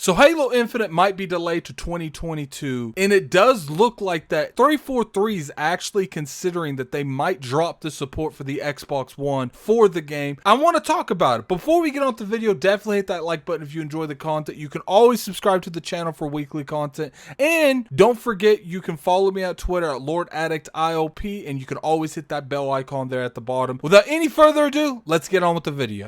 So Halo Infinite might be delayed to 2022, and it does look like that 343 is actually considering that they might drop the support for the Xbox One for the game. I want to talk about it. Before we get on with the video, definitely hit that like button if you enjoy the content. You can always subscribe to the channel for weekly content, and don't forget you can follow me on Twitter at LordAddictIOP, and you can always hit that bell icon there at the bottom. Without any further ado, let's get on with the video.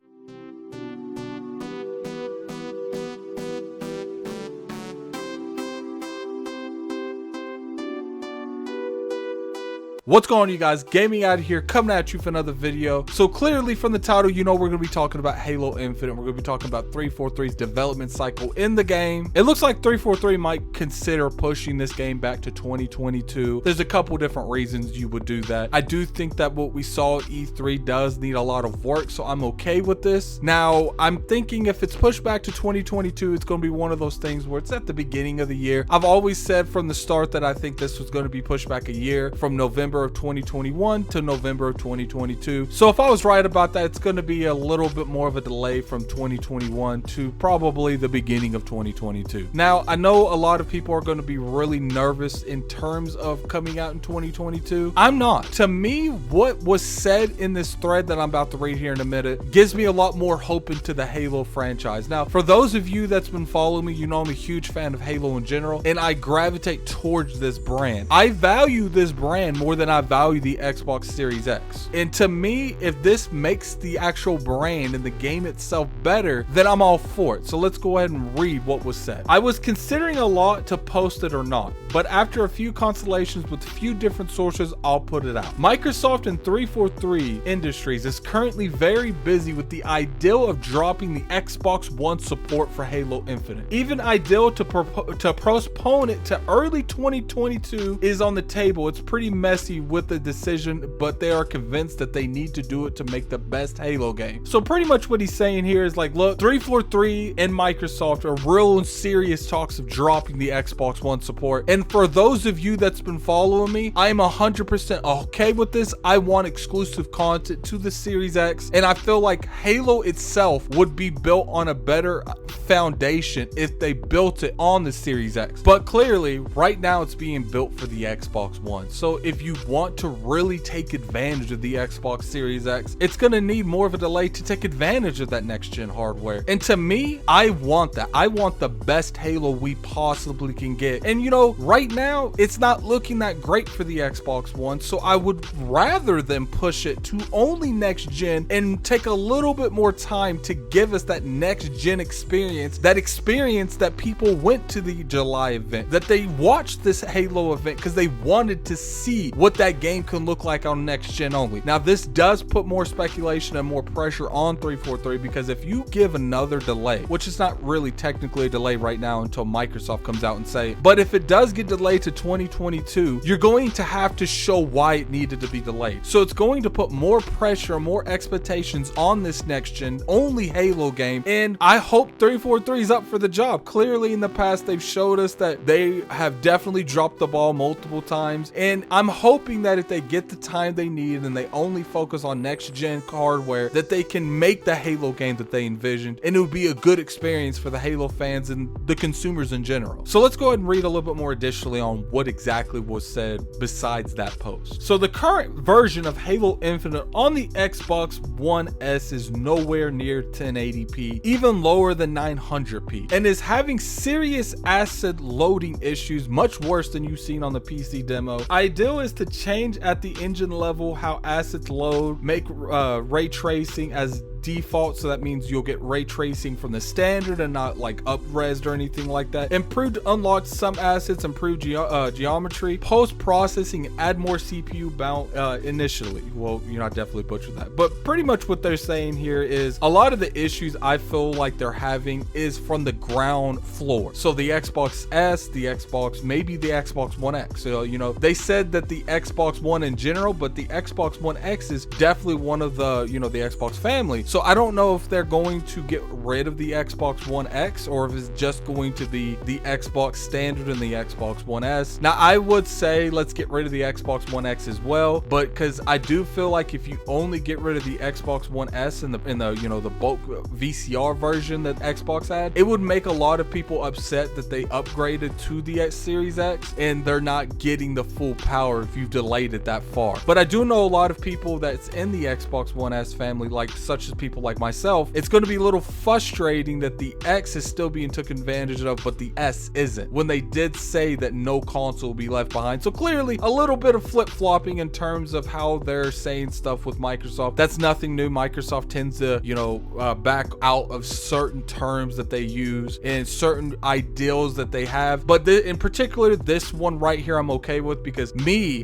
What's going on, you guys? Gaming out of here, coming at you for another video. So clearly from the title, you know we're going to be talking about Halo Infinite. We're going to be talking about 343's development cycle in the game. It looks like 343 might consider pushing this game back to 2022. There's a couple different reasons you would do that. I do think that what we saw at E3 does need a lot of work, so I'm okay with this. Now, I'm thinking if it's pushed back to 2022, it's going to be one of those things where it's at the beginning of the year. I've always said from the start that I think this was going to be pushed back a year, from November of 2021 to November of 2022. So if I was right about that, it's going to be a little bit more of a delay from 2021 to probably the beginning of 2022. Now, I know a lot of people are going to be really nervous in terms of coming out in 2022. I'm not. To me, what was said in this thread that I'm about to read here in a minute gives me a lot more hope into the Halo franchise. Now, for those of you that's been following me, you know I'm a huge fan of Halo in general, and I gravitate towards this brand. I value this brand more than I value the Xbox Series X. And to me, if this makes the actual brand and the game itself better, then I'm all for it. So let's go ahead and read what was said. I was considering a lot to post it or not, but after a few consultations with a few different sources, I'll put it out. Microsoft and 343 Industries is currently very busy with the idea of dropping the Xbox One support for Halo Infinite. Even ideal to postpone it to early 2022 is on the table. It's pretty messy with the decision, but they are convinced that they need to do it to make the best Halo game. So pretty much what he's saying here is like, look, 343 and Microsoft are real and serious talks of dropping the Xbox One support. And for those of you that's been following me, I'm 100% okay with this. I want exclusive content to the Series X, and I feel like Halo itself would be built on a better foundation if they built it on the Series X. But clearly, right now it's being built for the Xbox One. So if you want to really take advantage of the Xbox Series X, it's going to need more of a delay to take advantage of that next gen hardware. And to me, I want that. I want the best Halo we possibly can get. And you know, right now it's not looking that great for the Xbox One, so I would rather them push it to only next gen and take a little bit more time to give us that next gen experience, that people went to the July event, that they watched this Halo event because they wanted to see what that game can look like on next gen only. Now, this does put more speculation and more pressure on 343, because if you give another delay, which is not really technically a delay right now until Microsoft comes out and say it, but if it does get delayed to 2022, you're going to have to show why it needed to be delayed. So it's going to put more pressure, more expectations on this next gen only Halo game, and I hope 343 is up for the job. Clearly in the past they've showed us that they have definitely dropped the ball multiple times, and I'm hoping that if they get the time they need and they only focus on next gen hardware, that they can make the Halo game that they envisioned, and it would be a good experience for the Halo fans and the consumers in general. So let's go ahead and read a little bit more additionally on what exactly was said besides that post. So the current version of Halo Infinite on the Xbox One S is nowhere near 1080p, even lower than 900p, and is having serious asset loading issues, much worse than you've seen on the PC demo. Ideal is to change at the engine level how assets load, make ray tracing as default, so that means you'll get ray tracing from the standard and not like up-resed or anything like that. Improved unlock some assets, improve geometry, post-processing, add more CPU bound initially. Well, you know, I definitely butchered that, but pretty much what they're saying here is a lot of the issues I feel like they're having is from the ground floor. So the Xbox S, the Xbox, maybe the Xbox One X. So, you know, they said that the Xbox One in general, but the Xbox One X is definitely one of the, you know, the Xbox family. So I don't know if they're going to get rid of the Xbox One X or if it's just going to be the Xbox standard and the Xbox One S. Now I would say let's get rid of the Xbox One X as well, but because I do feel like if you only get rid of the Xbox One S and the you know, the bulk VCR version that Xbox had, it would make a lot of people upset that they upgraded to the X Series X and they're not getting the full power if you've delayed it that far. But I do know a lot of people that's in the Xbox One S family, like such as people like myself. It's going to be a little frustrating that the X is still being taken advantage of, but the S isn't, when they did say that no console will be left behind. So clearly a little bit of flip-flopping in terms of how they're saying stuff with Microsoft. That's nothing new. Microsoft tends to, you know, back out of certain terms that they use and certain ideals that they have. But in particular, this one right here, I'm okay with, because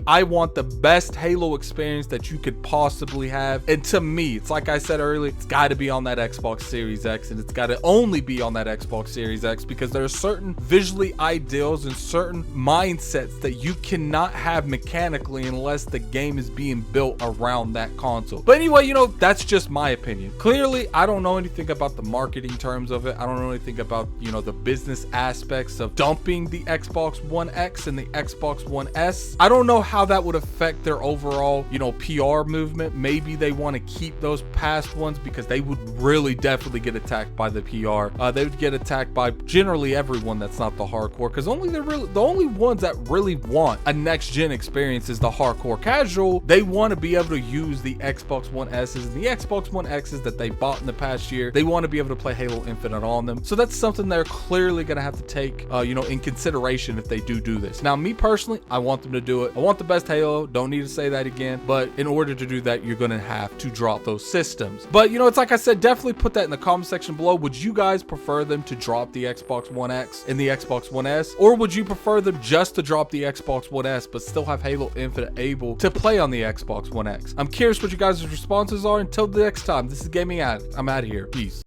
I want the best Halo experience that you could possibly have. And to me, it's like I said earlier, it's got to be on that Xbox Series X, and it's got to only be on that Xbox Series X, because there are certain visually ideals and certain mindsets that you cannot have mechanically unless the game is being built around that console. But anyway, you know, that's just my opinion. Clearly, I don't know anything about the marketing terms of it. I don't know anything about, you know, the business aspects of dumping the Xbox One X and the Xbox One S. I don't know how that would affect their overall, you know, PR movement. Maybe they want to keep those past ones because they would really definitely get attacked by the PR. They would get attacked by generally everyone that's not the hardcore, because the only ones that really want a next gen experience is the hardcore casual. They want to be able to use the Xbox One S's and the Xbox One X's that they bought in the past year. They want to be able to play Halo Infinite on them. So that's something they're clearly going to have to take, you know, in consideration if they do this. Now, me personally, I want them to do it. I want the best Halo. Don't need to say that again. But in order to do that, you're going to have to drop those systems. But, you know, it's like I said, definitely put that in the comment section below. Would you guys prefer them to drop the Xbox One X and the Xbox One S? Or would you prefer them just to drop the Xbox One S, but still have Halo Infinite able to play on the Xbox One X? I'm curious what you guys' responses are. Until the next time, this is Gaming Addict. I'm out of here. Peace.